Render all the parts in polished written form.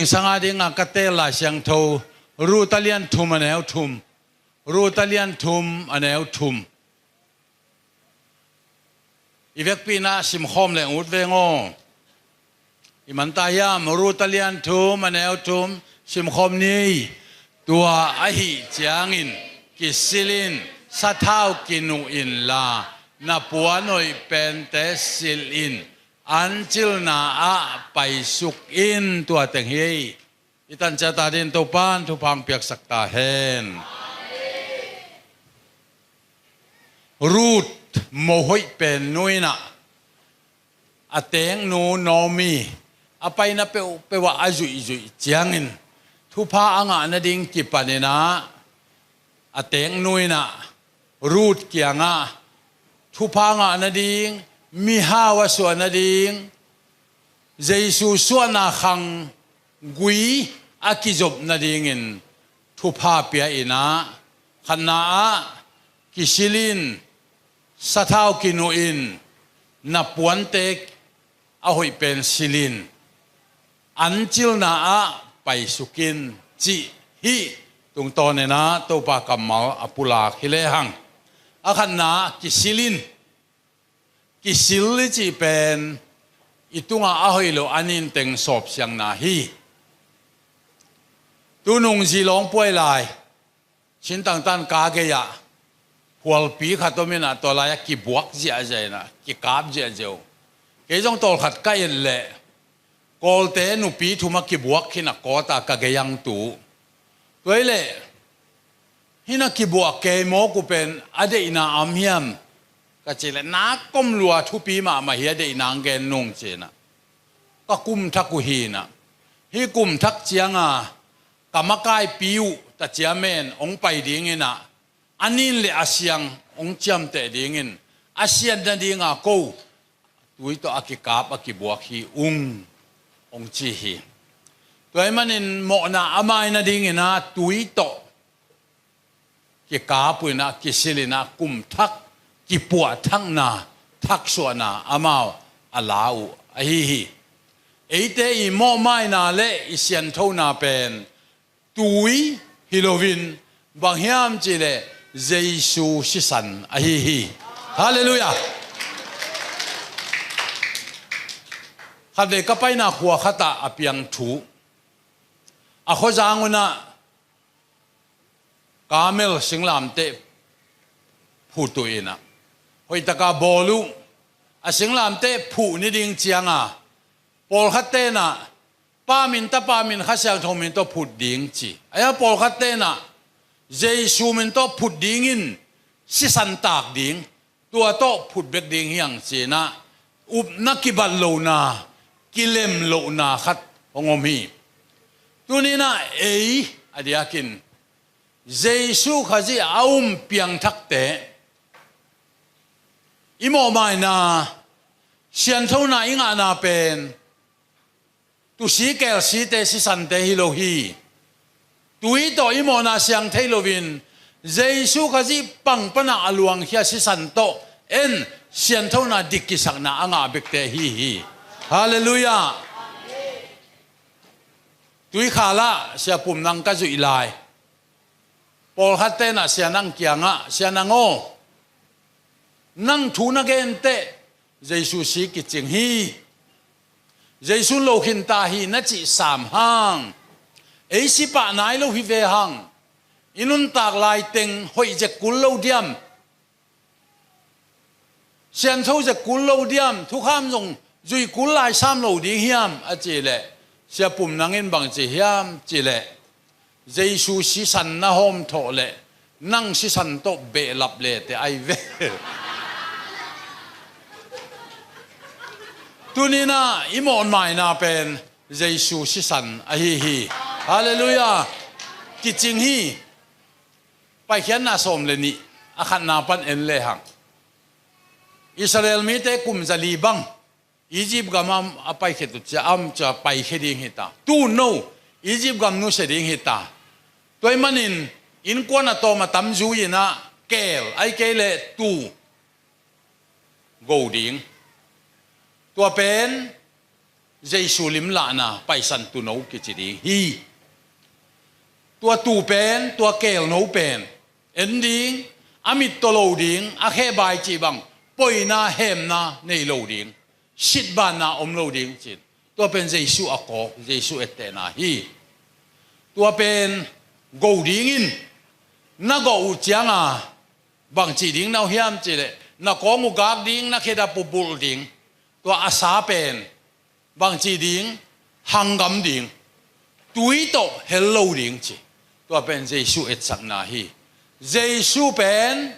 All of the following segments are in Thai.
sanga dinga katela siang tho rutalian thum aneu thum rutalian thum aneu thum ivek pina sim khom le ut vengo imantaya rutalian thum aneu thum sim khom ni tua ahi chiangin kisilin sathau kinu in la na puanoi pente silin anchil na a pai suk in tua teng hi itan cha ta din to pan thu phang piak sakta hen root mo hoi pen nuina ateng nu nomi apai na pe wa azui zui chiangin thu pha anga na ding ki panina ateng nuina root kianga thu pha nga na ding mi hawa so na ding jesu so na khang gui akizob na ding in thu pha pia ina khana kisilin sathau kinu in na puantek ahoi pen silin anchil na a pai sukin chi hi tung to ne na to pa kamal apula khile hang akhana kisilin kisil chi pen itunga ahoilo anin teng sop siang na hi tunung ji long poi lai chin tang tan ka ge ya hual pi khatomina to la ya ki buak ji a jai na ki kap ji a jo ke jong tol khat ka yen le kol te nu pi thuma ki buak khina ko ta ka ge yang tu toile hina ki buak ke mo ku pen ade ina am hiam ka chile na kom lua thu pi ma hi de nang gen nong chena ka kum thak ku hi na hi kum thak chianga kamakai piu ta chiamen ong pai ding ina anin le asyang ong chiam te ding in asian na dinga ko tui to akikap akibuak hi ong chi hi toy manin mo na amai na ding ina tui to ki kapuina kisilina kum thak ki puwa thang na thak so na amao alau ahi eite i mo mai na le isian tho na pen tui hilovin bang hiam chile jesu sisan ahi hallelujah khade kapai na khuwa khata apiang thu a khojanguna kamel singlam te phutuina hoi taka bolu a singlam te phu ni ding chianga pol khatte na pamin khasang thomin to phut ding chi aya pol khatte na jesu min to phut ding in si san tak ding tua to phut bek ding hiang china up na kibal lo na kilem lo na khat ongom hi tunina ei adiakin jesu khaji aum piang thak te imo mai na sian tho na inga na pen tu si kel si te si san te hi lo hi tui to imo na siang theilovin jesu khaji pang pana aluang hia si san to en sian tho na dikki sak na anga bek te hi hallelujah tui khala sia pum nang ka zu ilai pol khatte na sia nang kianga sia nango nang thu na gen te jesu si ki ching hi jesu lo khin ta hi na chi sam hang ei si pa nai lo hi ve hang inun tak lai teng hoi je kul lo diam sian tho je kul lo diam thu kham jong zui kul lai sam lo ding hiam a che le sia pum nangin bang che hiam che le jesu si san na hom tho le nang si san to be lap le te ai ve tunina imon mai na pen jesu si san ahi hallelujah kiching hi pai khian na som le ni akhan na pan en le hang israel mi te kum zali bang egypt gamam apai khetu cha am cha pai kheding hita tu no egypt gam nu se ding hita toy manin in kona to ma tam ju ina kel ai kele tu go ding tua pen Giêsu lim la na paisan tu no ki chi ding hi tua tu pen tua kel no pen ending amit to lo ding a khe bai chi bang poi na hem na nei lo ding sit ban na om lo ding chin tua pen Giêsu a ko Giêsu ette na hi tua pen go ding in na go u chiang a bang chi ding nau hiam chi le na ko mu gak ding na khe da pu bul ding tua asa pen bang chi ding hangam ding tui to hello ding chi tua pen Giêsu et sak na hi Giêsu pen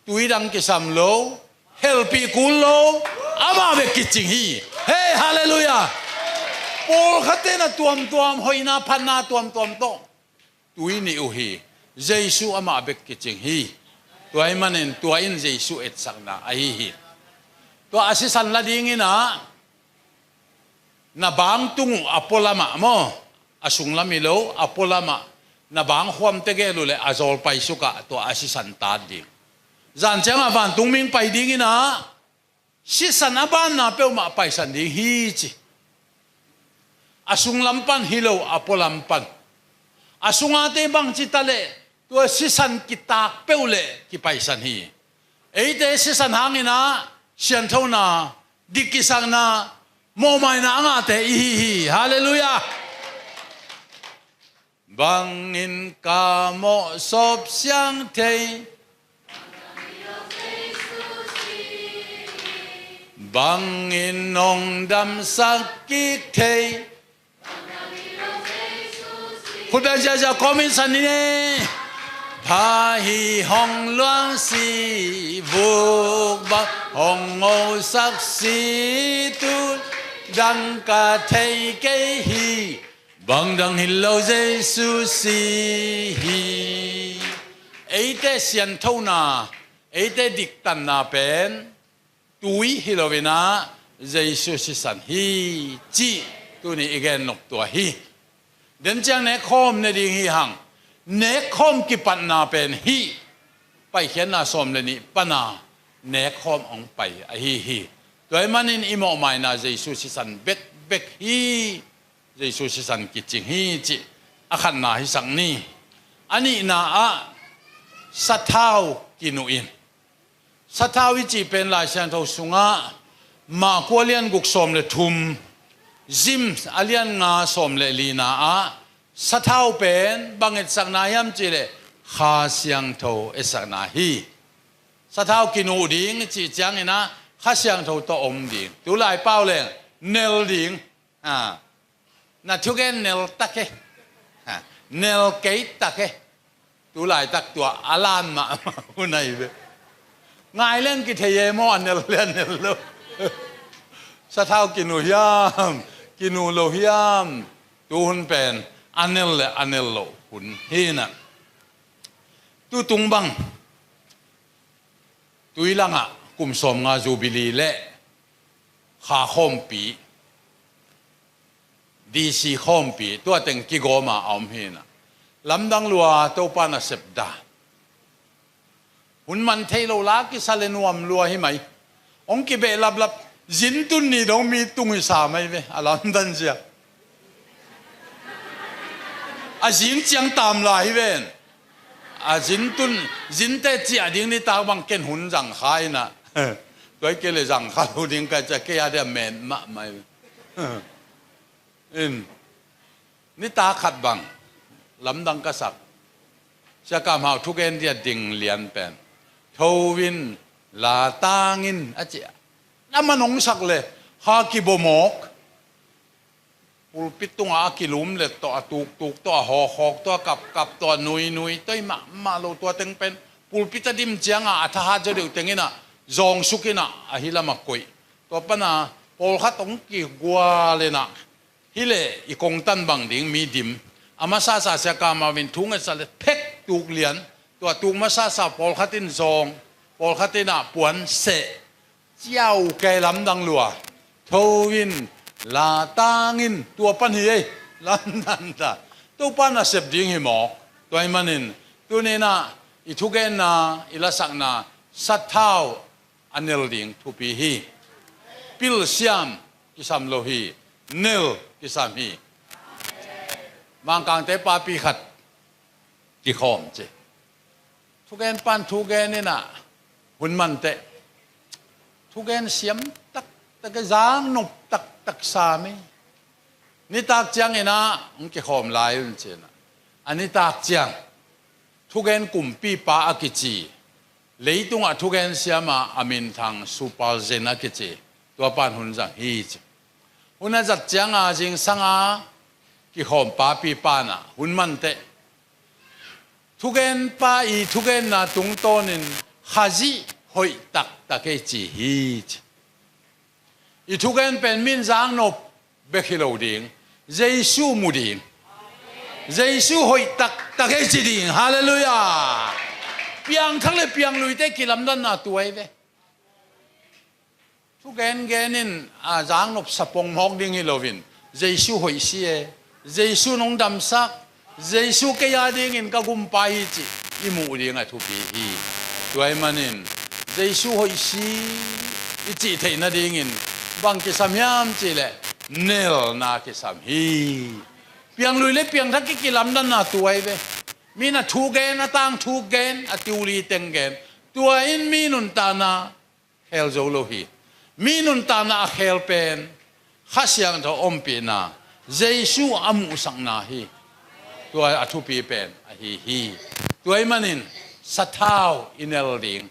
tui dang ki sam lo helpi kul lo ama be ki ching hi hey hallelujah pol khate na tuam hoina phanna tuam to tui ni u hi Giêsu ama be ki ching hi tuai manen tuain Giêsu et sak na ai hi to asisan la ding ina na bang tung apolama mo asung lamilo apolama na bang huam tege lule azol pai suka to asisan ta ding zan chang aban tung ming pai ding ina si san aban na pe ma pai san ding hi chi asung lampan hilo apolampan asunga te bang chi tale to si san kitak peule ki pai san hi eite si san hangina sian thona dikisang na mo mai na anga te hi hallelujah bang in ka mo sop siang te bang in nong dam sakik te khut ben ja komin san ni ne pa hi hong luang si vuk ba hong o sak si tu dang ka thei ke hi bang dang hillo Giêsu si hi eite sian thona eite dik tan na pen tui hilovina Giêsu si san hi chi tu ni igen nok tua hi den chang ne khom ne ding hi hang ne khom ki pan na pen hi pai khian na som le ni pana ne khom ong pai a hi toy manin imo mai na Giêsu si san bek hi Giêsu si san ki ching hi chi a khan na hi sang ni ani na a sathau kinuin sathau chi pen lai san tho sunga ma kwalian guk som le thum zim alian nga som le lina a sathau pen banget sang na yam chi le kha siang tho e sak na hi sathau kinu ding chi chang ina kha siang tho to om ding tu lai pau le nel ding na thugen nel take nel kei take tu lai tak tua alan ma hunai be ngai len ki theye mo nel len nel lo sathau kinu hiam kinu lo hiam tu hun pen anel le anel lo hun hina tu tung bang tuilanga kum som nga jubilee le kha khom pi DC khom pi to teng ki go ma om hina lamdang lua to pa na sepda hun man thailo la ki salenuam lua hi mai ong ki be lap zin tun ni dong mi tung sa mai ve alam dan sia a zin chiang tam lai ven a zin tun zin te chia ding ni ta bang ken hun jang khai na toy ke le jang kha lu ding ka cha ke ya de men ma mai in ni ta khat bang lam dang ka sak cha kam hau thu gen dia ding lian pen thowin la tangin a chi namanong sak le ha ki bomok pulpit tung a kilum le to atuk to ho to kap to nui toi ma lo to teng pen pulpit dim chianga atha je de tengina zong sukina a hilama koi to pana pol khat ong ki gwa le na hile i kong tan bang ding mi dim ama sa ka ma win thung a sal phek tuk lian to tuk ma sa pol khatin zong pol khatina puan se chiao ke lam dang lua thowin la tangin tua pan hi ei lan nan ta to pan a sep ding hi mo toy manin tu ne na i thugen na ila sak na sathau anel ding thu pi hi pil siam ki sam lo hi nil kisami mang kang te pa pi khat ki khom che thu gen pan thu gen ni na hun man te thu gen siam tak tak cái giang nộp tak tak sa mi ni tak chiang ina ang ki khom lai un che na ani tak chiang thu gen kum pi pa akichi leitung a thu gen siama amin thang super zen akichi tua pan hun jang hi che hun a jat chiang a jing sanga ki khom pa pi pa na hun man te thu gen pa i thu gen na tung tonin khaji hoi tak tak ke chi hi che i thu gen pen min jang nop bekhilo ding jesu mu ding jesu hoi tak tak ke chi ding hallelujah piang khang le piang lui te kilam dan na tuai ve thu gen genin a jang nop sapong mok ding hi lovin jesu hoi si e jesu nong dam sak jesu ke ya ding in ka gum pa hi chi i mu ding a thu pi hi tuai manin jesu hoi si i chi thei na ding in bang ki samyam chi le nel na ki sam hi piang lui le piang thak ki lam dan na tuai ve mi na thu gen na tang thu gen a tiuli teng gen tua in mi nun ta na hel zo lo hi mi nun ta na hel pen khasiang tho om pi na jesu amu sang na hi tua a thu pi pen a hi hi tuai manin sathau inel ding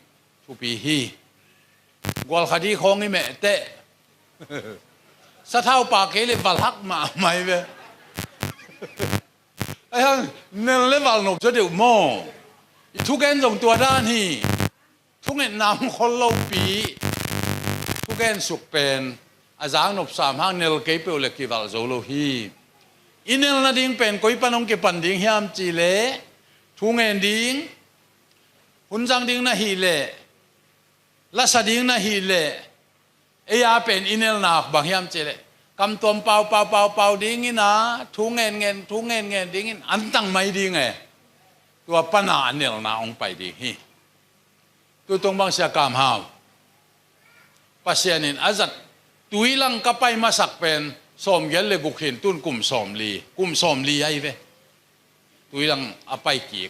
thu pi hi gwal khadi khong i me te sathau pa ke le wal hak ma mai ve ai hang nel le wal nop cho deu mo i thu gen jong tua dan hi thu nge nam khol lo pi thu gen suk pen a jang nop sam hang nel ke pe le ki wal zo lo hi inel na ding pen koi panong ke pan ding hiam chi le thu nge ding hun jang ding na hi le la sa ding na hi le e ya pen inel na bang hiam che le kam tom pau pau pau pau ding ina thu ngen ding in an tang mai ding e tua pana anel na ong pai ding hi tu tong bang sia kam hao pasianin azat tuilang kapai masak pen som gel le gukhin tun kum som li ai ve tuilang apai ki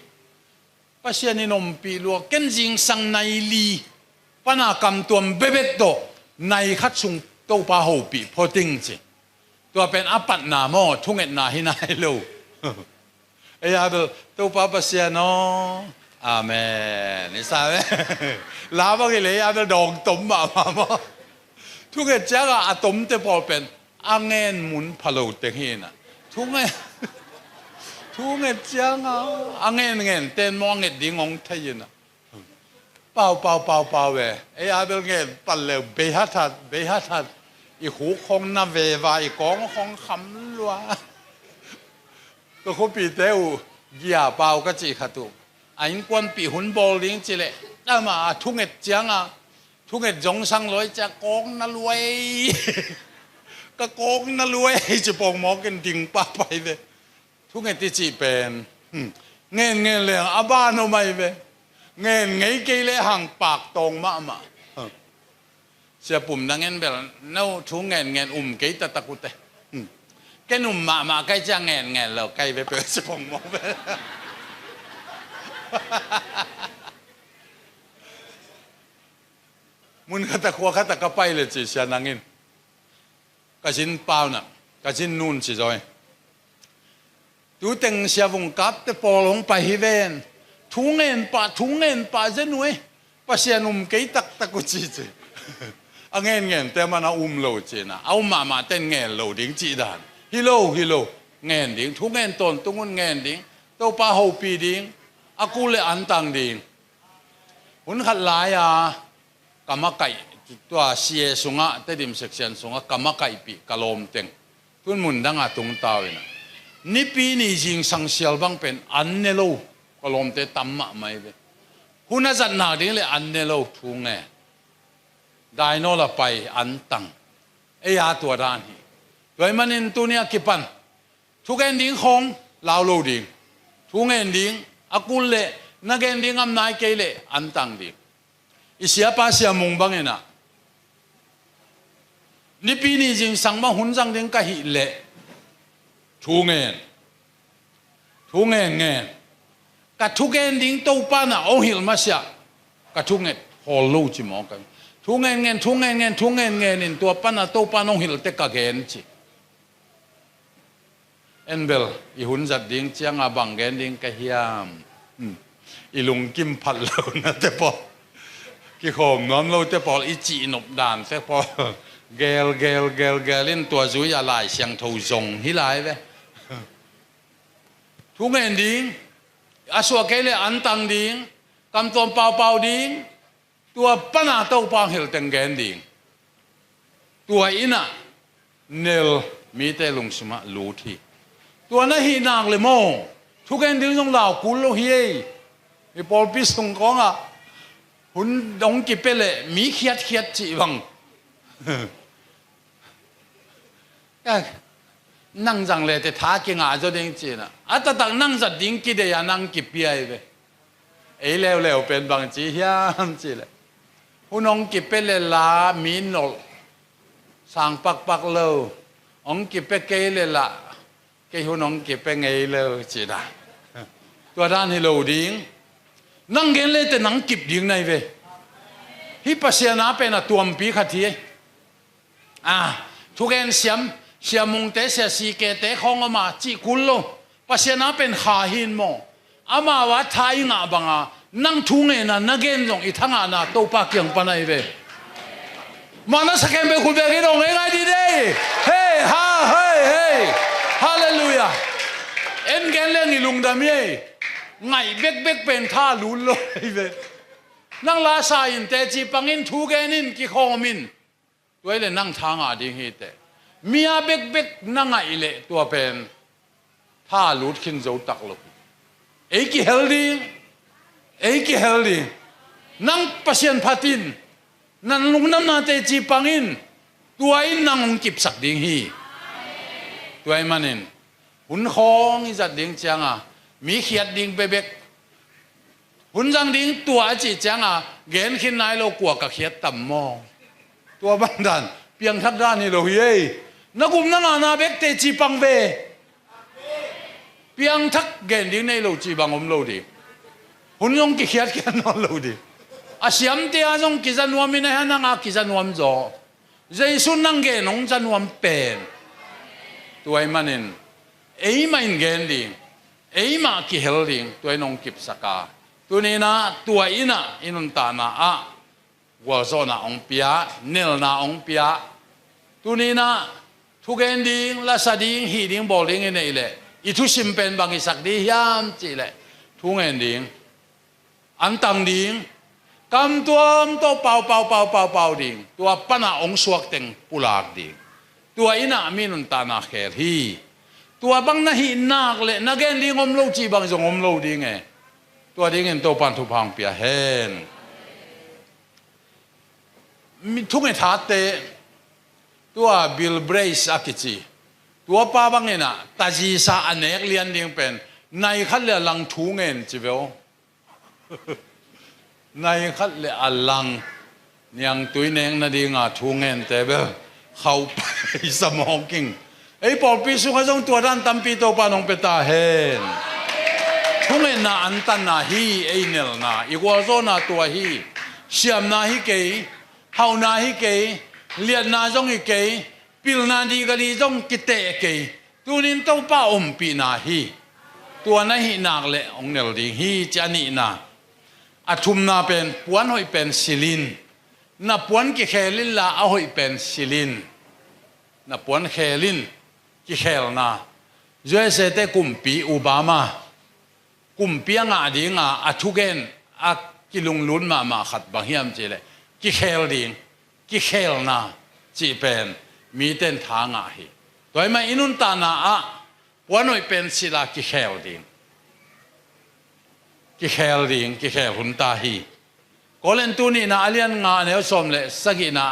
pasianin om pi lo ken jing sang nai li pana kam tuam bebet do nai khat sung to pa ho pi photing chi tua pen apat na mo thunget na hinai lo e ya do to pa pasia no amen ni sa ve la ba ke le ya do dong tom ma mo thunget cha ga atom te pol pen angen mun phalo te hi na thunget cha nga angen ten mo nget ding ong thai na bao về ấy à bên nghe bật lều bê hát i hú không na về và i con không khăm loa tôi không bị tiêu gia bao cái gì cả tu anh quan bị hun bò liền chỉ lệ nhưng mà thu nghệt chăng à thu nghệt giống sang lối cha con na luai cái con na luai chỉ bong mò cái đình ba bay về thu nghệt thì chỉ bền nghe liền à ba nó mày về nghe ngay cái lẽ hàng bạc tông mà sẽ bùm đang nghe bèn nấu chú nghe cái ta ta cút cái nụm mà cái cha nghe là cái về bữa sẽ bông mỏ về muốn khát ta cái bay là chỉ sẽ năng nghe cái xin bao nè cái xin nôn chỉ rồi tú từng sẽ vùng cáp te bò lông bay hi ven thu ngen pa ze nuôi pasien cái tak ko chi chi a ngen te mana lo chi na au ma ten ngen lo ding chi dan hi lo ngen ding thu ngen ton tungun ngen ding to pa ho pi ding aku le an tang ding hun khat lai a kamakai tua sie sunga te dim section sunga kamakai pi kalom teng tun mun danga tung tawina ni pi ni jing sang sial bang pen an ne lo kolom te tamma mai ve huna zat na ding le an ne lo thu nge dai no la pai an tang e ya tua dan hi loi manin tu nia kipan thu gen ding khong lao lo ding thu ngen ding akul le na gen ding am nai ke le an tang ding isia pa sia mung bang ena นี่ปีนี้จริงสังมาหุ่นจังดึงกะหิเละทูเงินกะทุกเงินดิ้งตู้ป้าน่ะเอาหิลมาเสียกะทุกเงินฮอลลูจิมอกันทุกเงินนินตัวป้าน่ะตู้ป้าน้องหิลเตกะเงินจิเอ็นเบลอีหุ่นจัดดิ้งเจียงอาบังเงินดิ้งกะเฮียมอีลุงกิมพัดเรานะแต่พอกี่โคมน้อมเราแต่พออีจีนบดานแต่พอเกลลินตัวจุยอะไรเสียงทูจงฮิไลเว้ทุกเงินดิ้งอาศัวเกลอันตังดิ้งกำตัวเป่าดิ้งตัวป้าน่ะตู้ป้าหิลเต็งเงินดิ้งตัวอิน่ะเนลมีแต่ลุงสมาลูทีตัวนั้นหินางเลยโมทุกเงินดิ้งต้องเหล่ากุลโลเฮียไอ้ปอลพิสงกองอ่ะหุ่นดงกิเปเล่มีเขียดจีบังนั่งจังเลยแต่ท้ากินอาจจะดิ้งจีน่ะอัตตังนั่งจัดดิ้งกิเดียนั่งกิเปียไปไอ้เลวเป็นบางจีเฮียมจีเลยหุ่นดงกิเปเล่ลามีนอลสั่งปักเลวองกิเปเกเล่ละเกี่ยหุ่นดงกิเปไงเลวจีน่ะตัวด้านให้เราดิ้งนั่งเกณฑ์เลยแต่นั่งกิบดิ้งในเวฮิปัสเซียนาเป็นตัวมปีขัดทีทุกเกณฑ์เสียมุงเตเสียสีเกเตของอามาจีกุลโลปัสเซียนาเป็นขาหินโมอามาวัดไทยงาบังนั่งทุ่งเงินนักเกณฑ์จงอีทั้งอาตัวปากยังปนายเวมานัสเกณฑ์เป็นคุณเบกิดงง่ายดีเด้เฮ้ฮาเลลูยาเอ็นเกณฑ์เล่นนี่ลุงดำเย่ไงเบกเป็นท่าลุลเลยเวนั่งลาสายินแต่จีปังอินทูเกนินกิโคมินตัวเล่นนั่งทางดีเหตุเมียเบกนั่งไงเละตัวเป็นท่าลุดขึ้นเจ้าตักลงเอ้กี่เฮลดีนั่งปัสยันพัตินนั่งลุงน้ำนาแต่จีปังอินตัวอินนั่งกิบสักดิ่งฮีตัวไอ้มันอินหุ่นคองอิจัดดิ่งจังมีเขียดดิ่งเบกหุ่นจังดิ่งตัวจีจังเกณฑ์ขึ้นนายเรากลัวกับเขียดต่ำมองตัวบังดันเพียงทักด้านนี่เราเฮ้ยนักกุมนั่งนาเบกเตจีปังเบเพียงทักเกณฑ์ดิ่งในเราจีบังอมเราดีหุ่นยงกิเขียดกันนอนเราดีอาเสียมเตียจงกิจันวามินะฮะนั่งกิจันวามจ่อใจสุนนั่งเกณฑ์นงจันวามเป็นตัวไอ้มันอินไอ้มันเกณฑ์ดิ่งไอ้มากิเฮลดิ่งตัวน้องกิบสกาตัวนี้นะตัวอินะอินุนตานะวัวโซนะองเปียเนลนะองเปียตัวนี้นะทุกเอนดิ่งลาสดิ่งฮีดิ่งบอลดิ่งนี่แหละอีทุชิมเป็นบางอีสักดียามจีแหละทุกเอนดิ่งอันตังดิ่งกำตัวตัวเป่าดิ่งตัวปนาองสวกเต็งปุลากดิ่งตัวอินะมินุนตานะเขรีตัวบางนาหินนักเลยนักเก็นดิ่งอมโลจีบางจงอมโลดิ่งตัวดิ่งเงินตัวปันทุพังเปียเฮนมีทุกเงทัดเตตัวบิลเบรสอากิจีตัวป้าบางเงินตาจีสาอันเอกเลียนดิ่งเป็นในขั้นเลยลังทุงเงินจีเบลในขั้นเลยอัลลังยังตุยเนงนาดิ่งทุงเงินแต่เบลเข้าไปสมองกิ่งไอ้ปอปีสุขจงตัวด้านตั้มปีโตปานองเปตาเฮนทุกเงินน่ะอันตันน่ะฮีไอ้เนลน่ะอีกว่าโซน่ะตัวฮีเสียมน่ะฮีเกยเฮาน่ะฮีเกยเลียนน่ะจงฮีเกยปิลน่ะดีกันดีจงกิเตเกยตัวนี้โตป้าอมปีน่ะฮีตัวน่ะฮีนักเละองเนลดีฮีจานี่น่ะอาทุมน่ะเป็นปวนหอยเป็นซิลินน่ะปวนกิเคลินละเอาหอยเป็นซิลินน่ะปวนเคลินกิเคลน่ะจอยเสด็จกุมปีโอบามากุมปีงาดิงอาทุเกนกิลุงลุนมาขัดบางเฮียมจีเลยกิเคลดิงกิเคลน่ะจีเป็นมีเต้นทางฮีตัวไม่อินุนตานะวันหน่อยเป็นศิลากิเคลดิงกิเคลหุ่นตาฮีก็เล่นตัวนี้นะเลียนงานเอวสมเลยสกินะ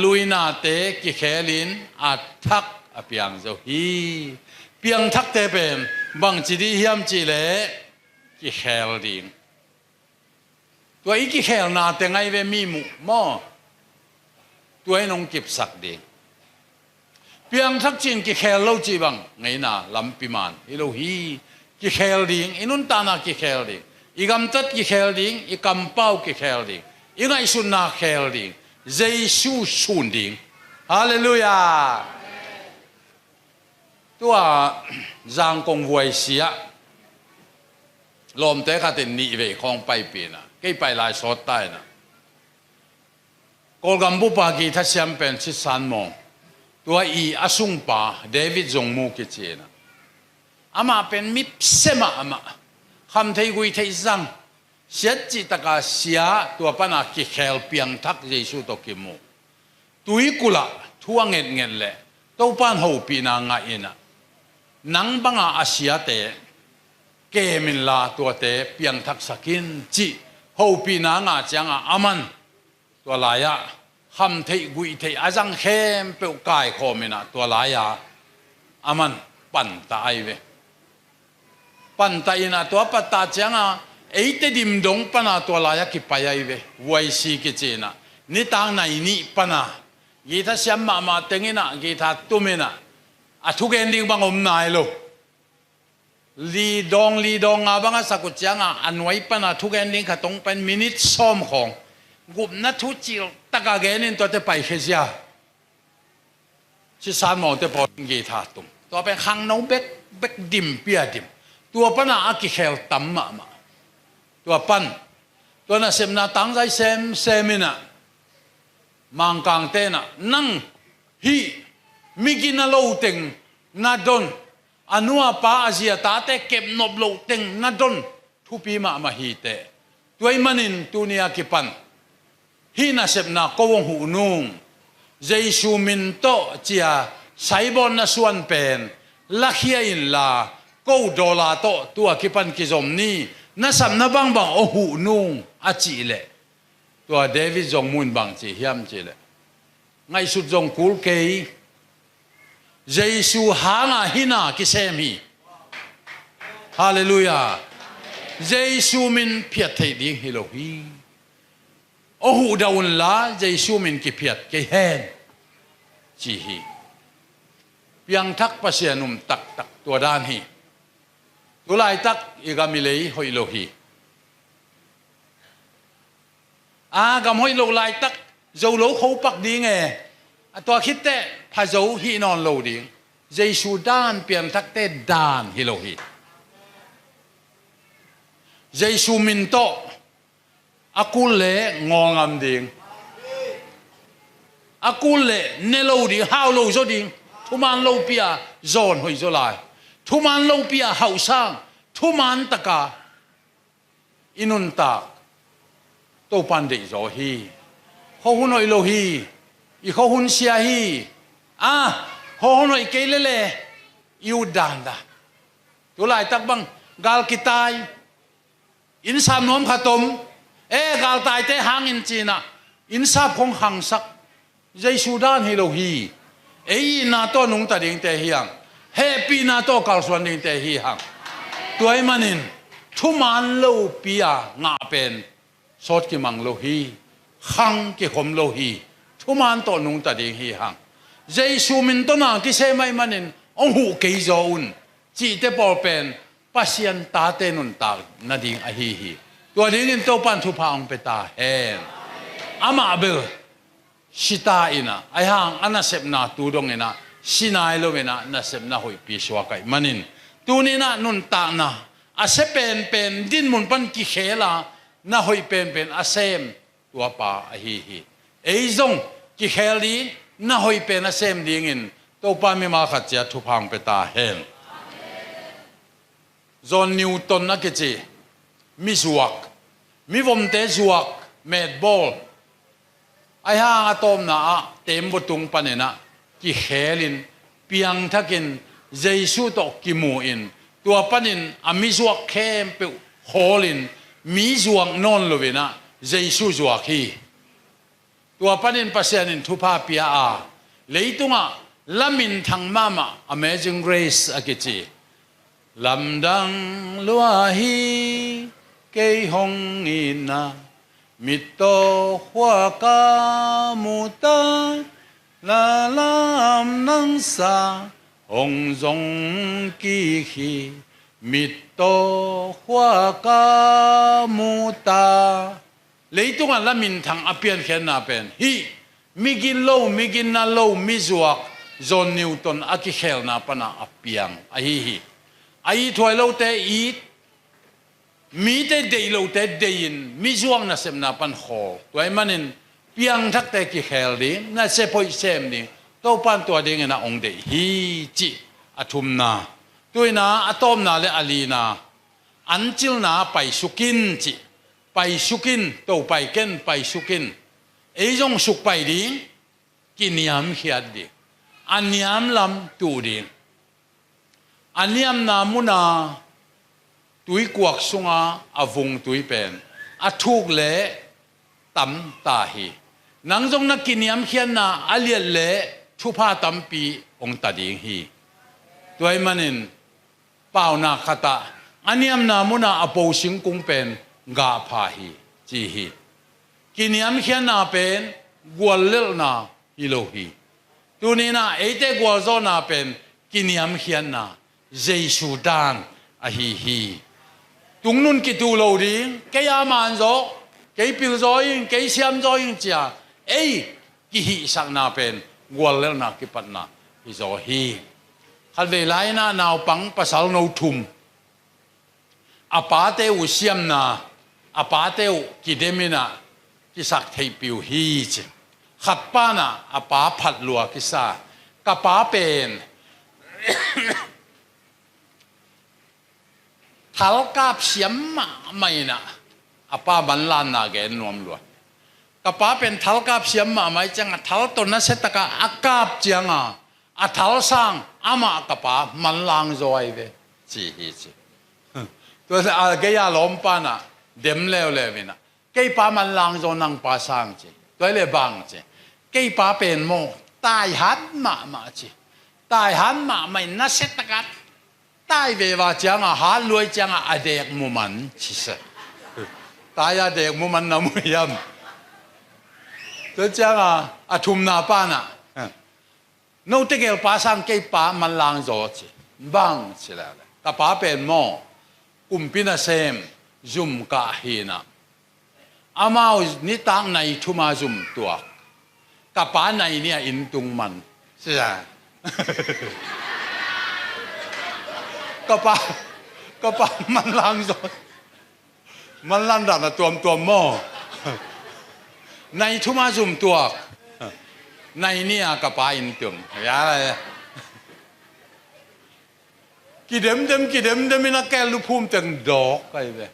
ลุยนาเตกิเคลินทักเปียงเจ้าฮีเปียงทักเตเป็นบางจีดีเฮียมจีเล่กิเคลดิงตัวอีกิเคลนาแต่ไงเวมีมุมอตัว ตัวไอ้นงเก็บสักเดียเพียงทักจินกิเคลโลจีบังไงน่ะลำปิมานอิโลฮีกิเคลดิ่งอินุนตานากิเคลดิ่งอีกำตัดกิเคลดิ่งอีกำเป้ากิเคลดิ่งอีไงสุนนาเคลดิ่งเจสูสุนดิ่งฮาเลลูยาตัวจางกงหวยเสียลมเตะขัดนิเวคองไปปีน่ะกี่ไปลายสดใต้น่ะกอลกัมบุปากีทัศยมเป็นชิสันมองตัวอีอาซุงปาเดวิดจงมูกิเจนะอามาเป็นมิเซมาอามาคำเทกุยเทซังเสียจิตกาเสียตัวปนักกิเคลเปียงทักเยซูตกิมูตุยกุละทั่วเงินเงินเลยตัวปันหูปีนางอินะนังบังอาเสียเตเกมินลาตัวเตเปียงทักสกินจิหูปีนางจังอามันตัวลายะคำเทกุยเทอาจังเข้มเปลวกายโคมินะตัวลายะอามันปั่นตายเวปั่นตายนะตัวปัตตาจังเอเตดิมดงปนาตัวลายะกิปายเววัยสีกิเจนะนิตางไหนนี่ปนากีทัศยมมาเตงินะกีทัตุมินะอะทุกเอนดิ้งบังอมนายโลลีดองอาบังสักุจังอันไว้ปนาทุกเอนดิ้งขัดตรงเป็นมินิทซ้อมของกุบนัททุจิลตะกาเกนินตัวเตไปเฮียชิสานมองเตปอกีทัดตุมตัวเป็นขังน้องเบกดิมเปียดิมตัวปนาอากิเคลตัมมาตัวปันตัวน่ะเสมนาตั้งใจเซมินะมังกังเตนะนั่งฮีมิกินาโลเต็งนาดอนอนุอาปาอาเซียตาเตเก็บนบโลเต็งนาดอนทุปีมาฮีเตตัวไอ้มันินตัวเนียกิปันฮีน่ะเสมนาโกวงหูนุงเจซูมินโตเจียไซบอนน่ะส่วนเป็นลักเฮียอินลาโกดอลาโตตัวกิปันกิจอมนี้น่ะสำนับบังโอหูนุงอาจิเลตัวเดวิดจงมุนบังจีเฮียมจีเลไงสุดจงคูลเกยเยซูหางาหินากิเซมีฮาเลลูยาเยซูมินเพียรเทดิฮิโลฮีโอหูดาวน์ลาเยซูมินกิเพียรเกเฮนจีฮีเพียงทักปัสยานุมตักตัวด้านฮีตัวลายตักอีกามิเลย์ฮอยโลฮีกำห้อยโลลายตักเจ้าโลเขาปักดีไงตัวคิดแต่พาเจ้าฮีนอนโลดีเจสูด้านเปลี่ยนทักแต่ด้านฮิโลฮีเจสูมินโตอากุลเล่งองามดีอากุลเล่เนโลดีฮาวโลโจดีทุมันโลเปียโซนหอยโจลายทุมันโลเปียฮาวซังทุมันตะกาอินุนตาตัวปันเดจอฮีเขาหุ่นอยโลฮีอีเขาหุ่นเสียฮีเขาหุ่นอยเกลเล่ยูดันดาตัวลายตักบังกาลกิตายอินสามน้อมขัดตมกาลตายเตหางอินจีน่ะอินซาบของหังสักใจสุดานฮิโลฮีนาโตนุงตัดดิงเตฮียังเฮปีนาโตกาลสวนดิงเตฮียังตัวไอ้มันินทุมันโลปียงาเป็นสดกิมังโลฮีขังกิขมโลฮีทุมันโตนุงตัดดิงฮียังเจสูมินโตนากิเซไม่มันินองหูเกยโจอุนจีเตปอเป็นปัสยันตาเตนุนตานาดิงอฮีฮีตัวนี้นินโตปันทุพางเปตาเฮนอามาเบลชิตาอินะไอหางอันนั้นเสพนาตูดงอินะชินายโลเวนะนั่นเสพนาหอยปีสวากัยมันินตูนี้นะนุนตานะอาเซเป็นดินมุนปันกิเขลาน่าหอยเป็นอาเซมตัวป่าอฮีฮีจงกิเขลีน่าหอยเป็นอาเซมดิ่งินตัวป่าไม่มาขัดเจทุพางเปตาเฮนจนนิวตันนักจีมิสวกมิวมเตสวกเมดบอลไอ้ห่างอะตอมน่ะเต็มบตุงปานน่ะกิเขลินเปียงทักินเจสุตอกกิมูอินตัวปานินอามิสวกเข้มเปวโฮลินมิสวกนอนโลเวนะเจสุสวกฮีตัวปานินปัสยานินทุพาเปียเลยตุงลามินทังมา Amazing Grace อากิจีลำดังลัวฮีเกยฮงอินะ มิตโตหัวกามุตาลาลามนังสาองจงกีขีมิตโตหัวกามุตาเลยตรงนั้นละมินทางอเปียนเขียนนาเป็นฮีมิกินโลมิกินนาโลมิจวกจนนิวตันอากิเคลนาปนาอเปียงไอฮีไอถอยโลเตอีมีแต่เดียโลเตเดียนมิจวงน่ะเสมนาปันโขตัวไอ้มันนี่เปียงทักแต่กิเคลดิน่าเซพอยเซมดิตัวปันตัวเดียงน่ะองเดฮีจิอทุมนาตัวน่ะอะตอมนาเลอลีนาอันจิลนาไปสุกินจิไปสุกินตัวไปเก้นไปสุกินไอ้จงสุกไปดิกินยามเขียดดิอันยามลำตูดิอันยามนามุนาตุยกวกสุงาอวงตุยเป็นอาทุกเละตั้มตาฮีนังจงนักกินยามเขียนนาอเลียเละทุพาตั้มปีองตัดยิงฮีตัวไอ้มันนี่เป่านาคตาอันยามนามุนาอโปสิงกุงเป็นกาพาฮีจีฮีกินยามเขียนนาเป็นกวลเลนาฮิโลฮีตัวนี้นะไอ้เด็กกวลโซนาเป็นกินยามเขียนนาเจสุดานอะฮีตรงนู้นกิตูโลดีแกยามันโซแกปิลโซยิงแกเสียมโซยิงจ้าเอ้กิฮิสักนาเป็นกวลเลนากิปัตนาฮิโซฮีขัดเวลาหน้านาวปังภาษาโนทุมอาปาเตอุเสียมนาอาปาเตอุกิเดมินากิสักเทปิวฮีจขัดป้านะอาปาผัดลัวกิซากะปาเป็นทัลกาบเสียมมาไม่นะอาปาบันลานนาเกนนวมลัวกะปาเป็นทัลกาบเสียมมาไม่จังทัลตัวนั้นเสตกะอากาบจังอาทัลสังอามากะปามันลางจอยเวจีฮีจีตัวอาเกียลมปานะเดมเลวเลวินะเกียปามันลางจอนังปาสังจีตัวเลบังจีเกียปาเป็นโมตายหันมาจีตายหันมาไม่น่าเสตกะตายเววาจังหารวยจังอเด็กมุมันชิสตายอเด็กมุมันน้ำมุยมตัวจังอาทุมนาปานะโนติเกลปาสังเกียปามันลางจอจีบังชิแล้วกะปาเป็นโมกุมพินาเซมจุมกะฮีนะอามานิตังในทุมาจุมตัวกะปาในเนี่ยอินตุงมันใช่ไหมกะปามันลังจอยมันลังดันตัวหม้อในทุมาจุมตัวในเนี่ยกะปาอินตุงอะไรกิเดมมินาแกลูพูมแต่งดอกไปเลย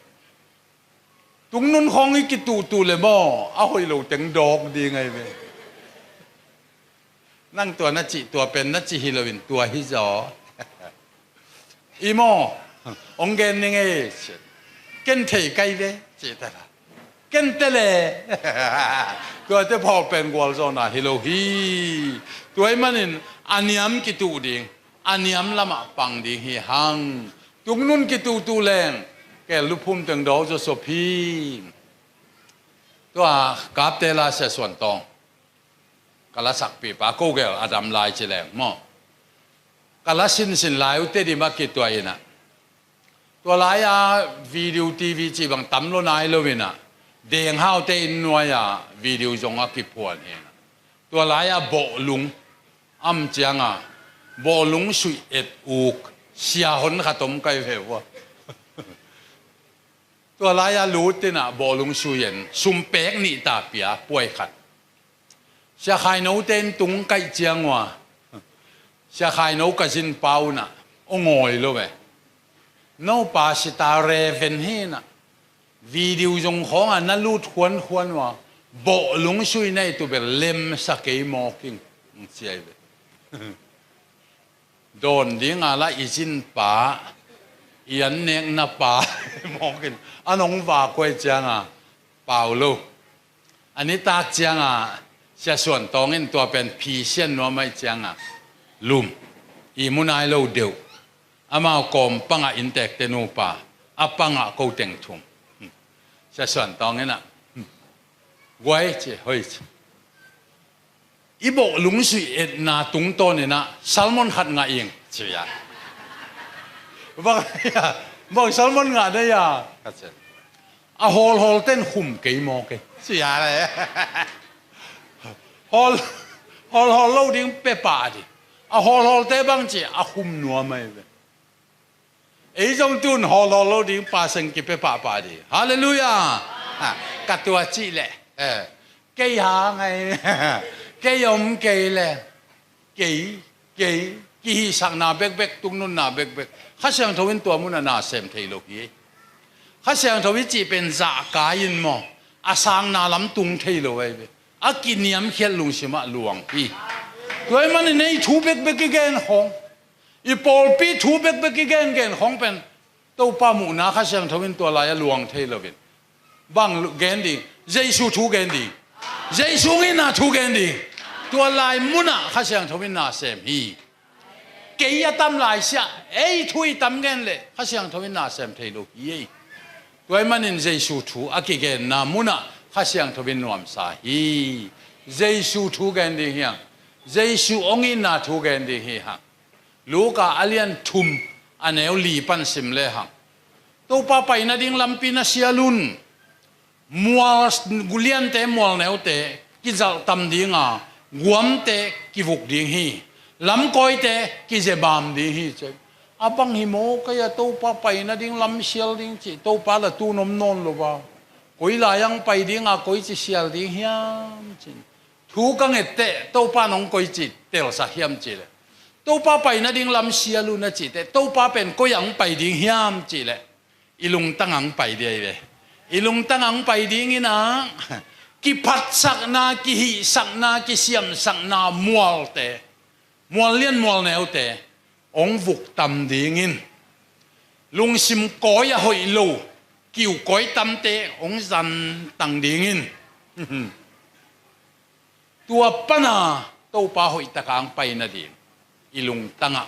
ตรงนู้นของอีกิตูเลยบ่เอาให้เราแต่งดอกดีไงเว้ยนั่งตัวนัจิตัวเป็นนัจิฮิโรวินตัวฮิจออีโมองเกนยังไงเกนเทไกเว้ยจิตละเกนเตเลตัวจะพอเป็นกวลโซนาฮิโรฮีตัวไอ้มันนี่อันยามกิตูดีอันยามละมาปังดีฮีหังตรงนู้นกิตูแรงแกลุพุ่มตึงดอกจะสพีตัวกาบเตลาเสส่วนตองกาลสักปีปาโกเกลอาดัมลายเจแรงมอกาลสินลายอุเตดิมากิตัวเองนะตัวลายวิดีโอทีวีจีบังตั้มโลนายโลวินะเดียงห้าวเตนนัวยวิดีโอจงอากิพวนเองตัวลายโบลุงอัมจังโบลุงสุยเอ็ดอุกเสียหนขัดตมไกเหวตัวลายรู้ตินะโบลุงสุยเอ็นซุมเป็กนี่ตาเปียป่วยขัดเสียขายโนเต้นตุงไกเจียงวะเสียขายโนกระสินเปานะองอยรู้ไหมโนปาสิตาเรเวนเฮนะวิดีโอจงของนั่นลูดควรวะโบลุงสุยในตัวเป็นเล่มสักเกยมอกิงเสียไปโดนดิ้งอะไรอีจินป่ายันเนกนับป่ามองกินอันนงว่าควยจังเปล่าลูกอันนี้ตากจังเสียส่วนตองเงินตัวเป็นพีเซียนนัวไม่จังลุมอีมุนายโลเดียวอามาโกมปังอินเตกเตนูป่าอาปังกูเต็งทุ่มเสียส่วนตองเงิน quay chỉ hơi ý bộ lúng suy na tung to này na salmon khát ngã yên chỉ à vâng salmon ngã đây à hol tên khum cái mò cái chỉ à này hol lâu tiếng bê bà đi hol tên bằng chỉ khum nua mày vậy ấy trong tuần hol lâu tiếng bà sinh cái bê bà đi hallelujah cắt tua chỉ lệ cây hàng này cây ông cây lệ cây sang na bek tung nun na bekข้าเสียงทวินตัวมุนนาเซมเทโลกีข้าเสียงทวิจีเป็นจ่ากายินมออาสางนาลำตุงเทโลไว้อากินยำเขียนลุงชิมะหลวงปีตัวมันในทูเบกเกนหงอีปอลปีทูเบกเกนหงเป็นตัวป้ามุนาข้าเสียงทวินตัวลายหลวงเทโลวินบางเกนดีเจสูทูเกนดีเจสูงินาทูเกนดีตัวลายมุนาข้าเสียงทวินนาเซมฮีกี่ยตั้มหลายเสียทุยตั้มเงินเลยข้าเสียงทวินนาเซมเทโลกีตัวมันในเจสูทูอากิเกนนามุนาข้าเสียงทวินนวมสาฮีเจสูทูเกนดีเฮียเจสูองอินนาทูเกนดีเฮียลูกาอเลียนทุมอันเอวลีปันสิมเลยฮะตัวป้าไปนาดิ้งลำปีนาเสียลุนมัวกุเลียนเตมัวเนวเตกิจัลตัมดิ้งอ่ะกวมเตกิวุกดิ้งฮีลำก้อยเตกิเจบามดิ้งฮีเจอาบังฮิโมก็อย่าตัวป้าไปนาดิ้งลำเสียดิ้งจีตัวป้าละตัวนมนนหรือเปล่ากุยลายังไปดิ้งอ่ะกุยจีเสียดิ้งเฮียมจีถูกังเอเตตัวป้าน้องกุยจีเตลสักเฮียมจีเลยตัวป้าไปนาดิ้งลำเสียลุนนะจีเตตัวป้าเป็นกุยยังไปดิ้งเฮียมจีเลยอีลุงตั้งอังไปเดียเลยอีลุงตั้งอังไปดิ้งนะกิพัดสักนากิหิสักนากิเสียมสักนามัวเตมัวเลี้ยนมัวแนวเตองวุกตำดิ้งินลุงซิมก้อยหอยโลกิ่วก้อยตำเตองจันตังดิ้งินตัวปนาตัวป้าหอยตะกางไปนาดีอีลุงตั้งอ่ะ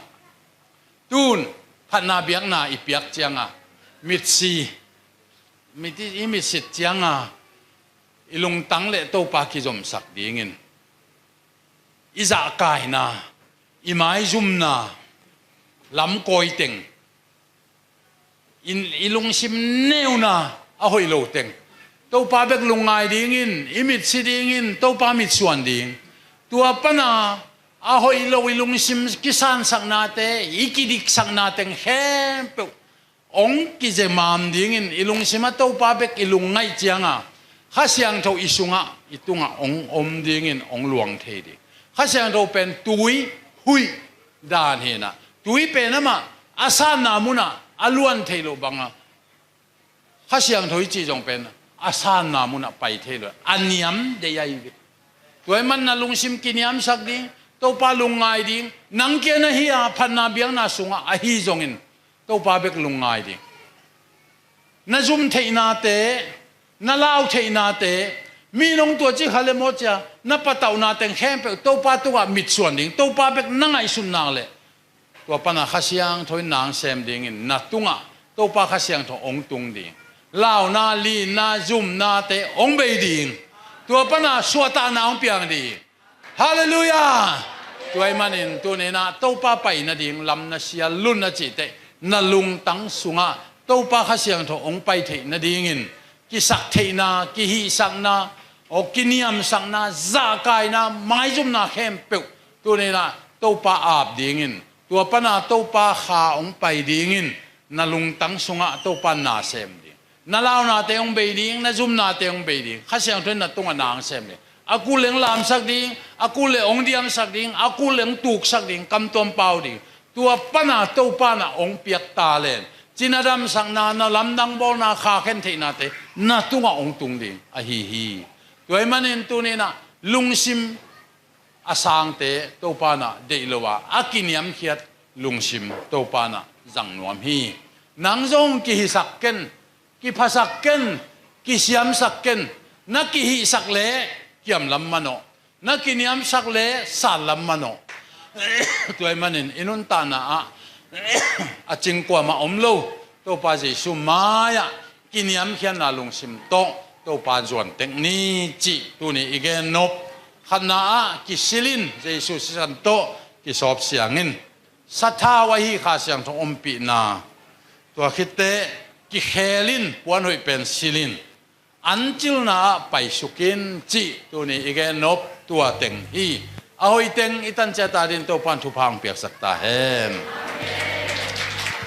ตูนพันนาเบียกนาอีเปียกเจียงอ่ะมิดซีมิดที่อีมิดสิเจียงอ่ะอีลุงตั้งเละตัวป้ากิจมสักดิ้งินอีจ่ากายนาอีไม้จุ่มนาลำก้อยเต็งอีลุงชิมเนวนาเอาหอยโลเต็งตัวป้าเบกลุงไงดิ้งินอีมิดสิดิ้งินตัวป้ามิดส่วนดิ้งตัวปนาเอาหอยโลอีลุงชิมกิสานสักนาเตอีกิดิกสักนาเต็งแฮมเปองกิเจมามดิ้งินอีลุงชิมตัวป้าเบกอีลุงไงเจียงอ่ะข้าเสียงเท่าอีสุงอ่ะอีตุงอ่ะองอมดิ้งินองหลวงเทดีข้าเสียงเท่าเป็นตุยหุยดานเฮนะตุยเป็นนะมาอาสานามุนะอล้วนเทโลบังอ่ะข้าเสียงเท่าอีจีจงเป็นอาสานามุนะไปเทโลอันยำเดียยตัวมันน่ะลุงชิมกินยำสักดิ้งตัวป้าลุงไงดิ้งนังเกนะเฮียพันนาเบียงนาสุงอ่ะอหิจงอินตัวป้าเบกลุงไงดิ้งน่าจุ่มเทนาเตน่าเล่าเทนาเตมีน้องตัวจีฮาเลโมจ้านับปะเต่านาเต็งแค่เปตัวป้าตัวมิดส่วนดิ้งตัวป้าเบกนั่งไอสุนนางเลยตัวป้าน่ะข้าเสียงทอยนางเซมดิ้งอินนัดตุงอ่ะตัวป้าข้าเสียงทองตุงดิ้งเล่านาลีนาจุ่มนาเตองเบยดิ้งตัวป้าน่ะสวดตานาองเปียงดิ้งฮาเลลูยาตัวไอ้มันเองตัวนี้นะตัวป้าไปนาดิ้งลำนาเสียลุ่นนาจิตเตนาลุงตั้งสุงอ่ะตัวป้าข้าเสียงทองไปเทนาดิ้งอินกิสักเทนากิหิสักนาโอกินิยมสังนาซากายนาไม้จุ่มนาเข้มเปวตัวนี้นะตัวป้าอาบดิ้งินตัวป้านาตัวป้าขาองไปดิ้งินนาลุงตั้งสุงะตัวป้านาเซมดิ้งนาลาวนาเตองไปดิ้งนาจุ่มนาเตองไปดิ้งข้าเสียงทุนนาตุงนางเซมเลยอากูเลี้ยงลามสักดิ้งอากูเลี้ยงองเดียมสักดิ้งอากูเลี้ยงตุกสักดิ้งกำต้มเปล่าดิ้งตัวป้านาตัวป้านาองเปียกตาเลนจินาดำสักนานาลำดังบอลนาขาเข็นเทนาเตนาตุงองตุงดิ้งอะฮีตัวมันเองตัวนี้นะลุงซิมอาสังเตตัวปานะเดลวะอากินยำเขียดลุงซิมตัวปานะจังนวมฮีนังจงกิฮิสักเกนกิภาสักเกนกิเสียมสักเกนนักกิฮิสักเล่กิยมลำมันโนนักกินยำสักเล่สารลำมันโนตัวมันเองอินุนตานะอาจิงกว่ามาอมโลตัวปาจิสุมายะกินยำเขียนนาลุงซิมโตตัว ตัวปานส่วนเต็งนี้จิตัวนี้อีกนบขณะกิสิลินเจสุสันโตกิสอบเสียงินสัทธาวะฮีข้าเสียงทองอมปีนาตัวคิดเตกิเคลินปวนหุยเป็นสิลินอันจิลนาไปสุกินจิตัวนี้อีกนบตัวเต็งฮีเอาอีเต็งอีตันเจตาดินตัวปันทุพังเปียกสักตาเห็น